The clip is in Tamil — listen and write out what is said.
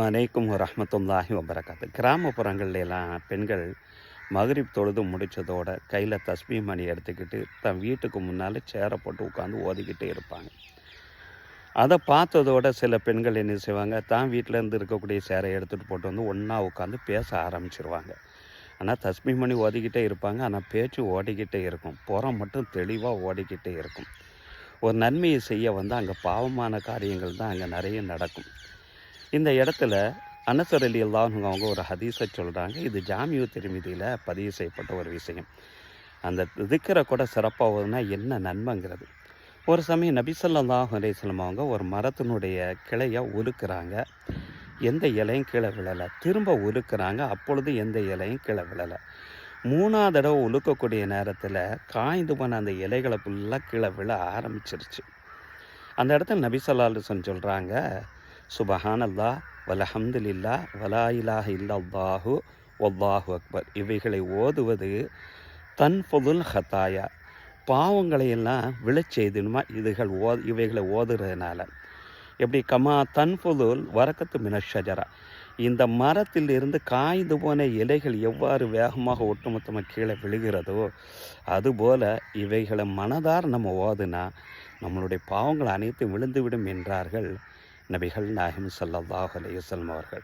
அலைக்கும் வரஹ்மத்துல்லாஹி வபரகாத்து. கிராமப்புறங்கள்ல எல்லாம் பெண்கள் மகரிப் தொழுது முடிச்சதோட கையில் தஸ்பீ மணி எடுத்துக்கிட்டு தன் வீட்டுக்கு முன்னால் சேரை போட்டு உட்காந்து ஓதிக்கிட்டே இருப்பாங்க. அதை பார்த்ததோட சில பெண்கள் என்ன செய்வாங்க, தான் வீட்டிலேருந்து இருக்கக்கூடிய சேரை எடுத்துகிட்டு போட்டு வந்து ஒன்றா உட்காந்து பேச ஆரம்பிச்சிருவாங்க. ஆனால் தஸ்பீ மணி ஓதிக்கிட்டே இருப்பாங்க, ஆனால் பேச்சு ஓடிக்கிட்டே இருக்கும், புறம் மட்டும் தெளிவாக ஓடிக்கிட்டே இருக்கும். ஒரு நன்மையை செய்ய வந்து அங்கே பாவமான காரியங்கள் தான் அங்கே நிறைய நடக்கும். இந்த இடத்துல அனஸ் ரலியல்லாஹு அன்ஹு அவங்க ஒரு ஹதீஸை சொல்கிறாங்க. இது ஜாமிஉ திர்மிதியில் பதிவு செய்யப்பட்ட ஒரு விஷயம். அந்த திக்ரை கூட சிறப்பாக ஓதுனா என்ன நன்மைங்கிறது. ஒரு சமயம் நபி ஸல்லல்லாஹு அலைஹி வஸல்லம் அவங்க ஒரு மரத்தினுடைய கிளையை உலுக்குறாங்க. எந்த இலையும் கீழே விழலை. திரும்ப உலுக்குறாங்க, அப்பொழுது எந்த இலையும் கீழே விழலை. 3ஆவது தடவை உலுக்கக்கூடிய நேரத்தில் காய்ந்து போன அந்த இலைகளை ஃபுல்லாக கீழே விழ ஆரம்பிச்சிருச்சு. அந்த இடத்துல நபி ஸல்லல்லாஹு அலைஹி வஸல்லம் சொல்கிறாங்க, சுபஹானல்லாஹ் வல்ஹம்துலில்லாஹ் வலா இலாஹ இல்லல்லாஹு வல்லாஹு அக்பர். இவைகளை ஓதுவது தன்ஃபுதுல் ஹதாயா, பாவங்களை எல்லாம் விழச் செய்துமா இவைகளை ஓதுறதுனால. எப்படி கமா தன்ஃபுதுல் வரக்கத்து மினஷஜரா, இந்த மரத்திலிருந்து காய்ந்து போன இலைகள் எவ்வாறு வேகமாக ஒட்டுமொத்தமாக கீழே விழுகிறதோ அதுபோல் இவைகளை மனதார் நம்ம ஓதுனா நம்மளுடைய பாவங்கள் அனைத்தும் விழுந்துவிடும் என்றார்கள் நபிகள் நாயகம் ஸல்லல்லாஹு அலைஹி வஸல்லம் அவர்கள்.